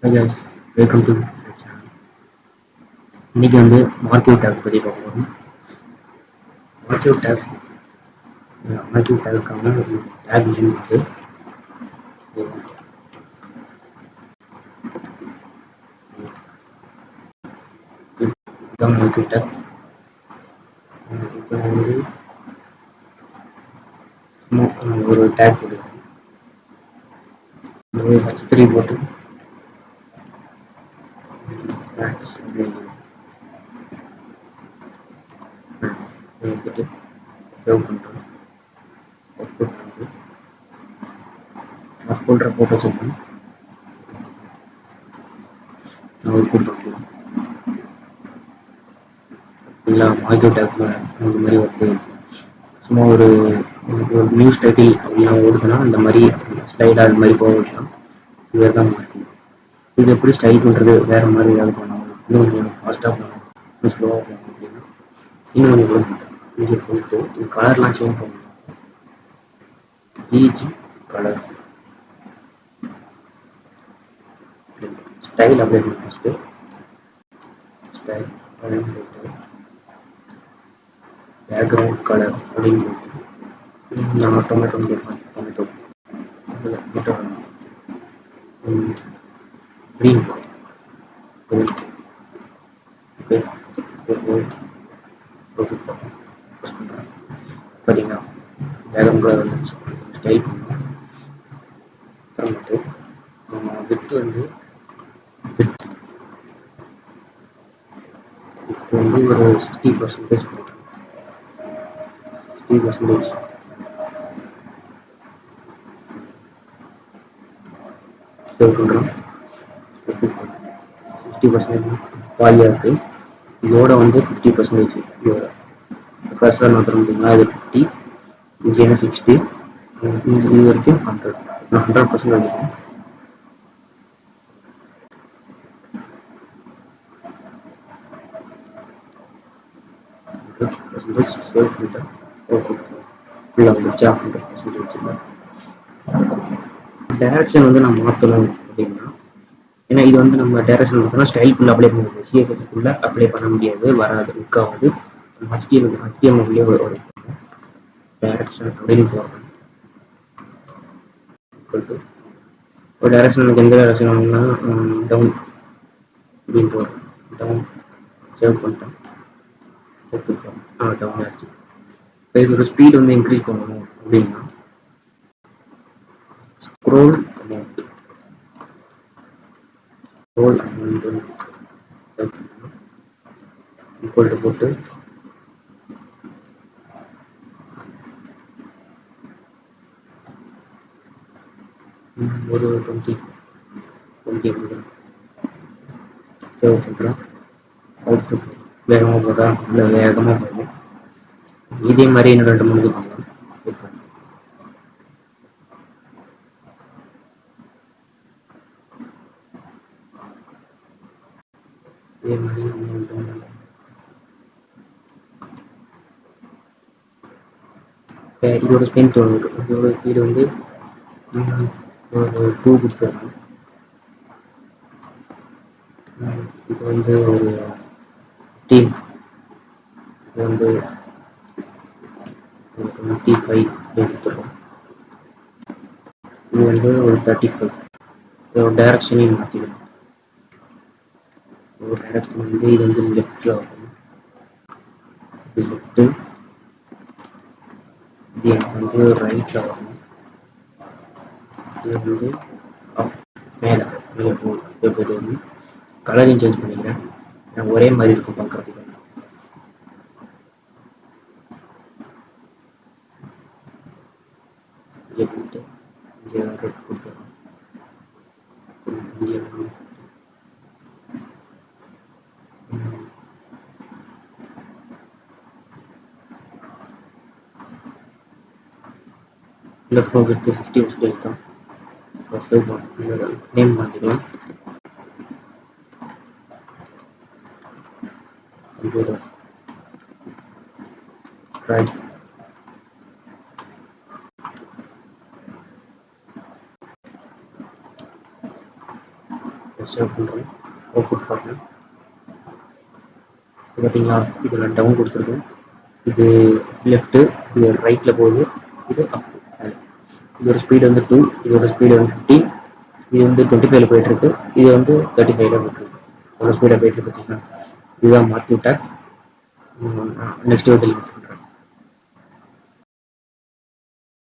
Hi guys, welcome to my channel. இன்னைக்கு வந்து market take பற்றி பார்க்க போகிறோம். மார்க்கெட் டேக் டேக்குக்கான ஒரு டேக் விஷயம் இருக்குது. இதுதான் மார்க்கெட் டேக். இப்போ வந்து சும்மா ஒரு டேக் போட்டுருக்கேன். ஒரு H3 போட்டு மேக்ஸ் போட்டு சேவ் பண்ணுறோம். அவுட்புட் வந்து நான் ஃபோல்டரை போட்டு வச்சுருக்கேன். அவுட்புட் பார்க்கலாம். இல்லை மார்க்கெட் டேக்கில் இந்த மாதிரி வருது. சும்மா ஒரு நியூஸ் டைட்டில் அப்படிலாம் ஓடுதுன்னா இந்த மாதிரி ஸ்லைடாக அது மாதிரி போக வைக்கலாம். இதுவே தான் மார்க்கெட். இது எப்படி ஸ்டைல் பண்ணுறது, வேறு மாதிரி ஏதாவது பண்ணணும், இன்னும் கொஞ்சம் ஃபாஸ்ட்டாக பண்ணணும், இன்னும் ஸ்லோவாக பண்ணணும் அப்படின்னா இன்னும் கொஞ்சம் கூட பண்ணுறேன். இங்கே போயிட்டு இந்த கலர்லாம் சேஞ்ச் பண்ணணும். ஈஜி கலர் ஸ்டைல் அப்ளை பண்ணணும். ஃபஸ்ட்டு ஸ்டைல் அப்படின்னு போட்டு பேக்ரவுண்ட் கலர் அப்படின்னு போட்டு நான் tomato tomato tomato green okay போட்டு பண்ணுறேன். பார்த்தீங்கன்னா பேக்ரவுண்ட் கலர் வந்துச்சு. ஸ்டைல் பண்ணுவோம். அப்புறமேட்டு வித்து வந்து இப்போ வந்து ஒரு 60% போட்டேன். 60% சேவ் பண்ணுறோம். 60% பாலியாக இருக்குது. இதோட வந்து 50% இதோட கர்சர் மாத்திரம் பார்த்தீங்கன்னா இது 50, இங்கே என்ன 60, இது வரைக்கும் 100. நான் 100% வந்துட்டேன். சேவ் பண்ணிட்டேன். ஓகே ஃபுல்லாக வந்துருச்சா? 100% வச்சுருந்தேன். டைரக்ஷன் வந்து நான் மாற்றணும் அப்படின்னா, ஏன்னா இது வந்து நம்ம டைரக்ஷன் மாற்றினா ஸ்டைல்குள்ளே அப்ளை பண்ண முடியாது, சிஎஸ்எஸ்க்குள்ளே அப்ளை பண்ண முடியாது, வராது, முக்காவது ஹெச்டிஎம்எல்லே வரும். டைரக்ஷன் அப்படின்னு போகிறோம். ஒரு டைரக்ஷன் எனக்கு எந்த டைரக்ஷன் வேணும்னா டவுன் அப்படின்னு போகிறோம். டவுன் சேவ் பண்ணிட்டேன். டவுன் ஆகிடுச்சு. இப்போ இதோட ஸ்பீட் வந்து இன்க்ரீஸ் பண்ணணும் அப்படின்னா ஸ்க்ரோல் அமௌண்ட் ஈக்குவல் டு போட்டு ஒரு 20 கொடுக்குறேன். சேவ் பண்ணுறேன். அவுட்புட் வேகமாக போதா? இல்லை வேகமாக போகும். இதே மாதிரி இன்னும் 2-3 இது பண்ணலாம். இதே மாதிரி இதோட ஸ்பெயின் தோணுது. இதோட ஸ்பீடு வந்து ஒரு 2 கொடுத்துருக்கேன். இது வந்து ஒரு 15, இது வந்து 25 கொடுத்துருக்கோம். இது வந்து ஒரு 35. இதோட டைரக்ஷனையும் மாற்றிக்கணும். ஒரு டைரக்ஷன் வந்து இது வந்து லெஃப்டில் வரும். இது லெஃப்ட்டு, இது எனக்கு வந்து ரைட்டில் வரும். இது வந்து மேலே போய்ட்டு வந்து கலரையும் சேஞ்ச் பண்ணிக்கிறேன். நான் ஒரே மாதிரி இருக்கும் பார்க்குறதுக்கு. இங்கே போட்டு இங்கே ரெட் கொடுத்துருக்கோம். இங்கே லெஃப்ட் எடுத்து 60% தான். சேவ் பண்ண நேம் மாற்றிக்கலாம். கம்ப்யூட்டர் ரைட் சேவ் பண்ணுறேன். அவுட்புட் பார்க்குறேன். பார்த்தீங்களா, இது நான் டவுன் கொடுத்துருக்கேன். இது லெஃப்ட்டு, இது ரைட்டில் போகுது, இது அப். இதோட ஸ்பீடு வந்து 2, இதோட ஸ்பீடு வந்து 15, இது வந்து 25ல போயிட்டுருக்கு, இது வந்து 35ல போயிட்டுருக்கு. எவ்வளோ ஸ்பீடாக போயிட்டுருக்கு பார்த்தீங்கன்னா. இதுதான் மாற்றி விட்டேன். நெக்ஸ்ட் வீட்டில்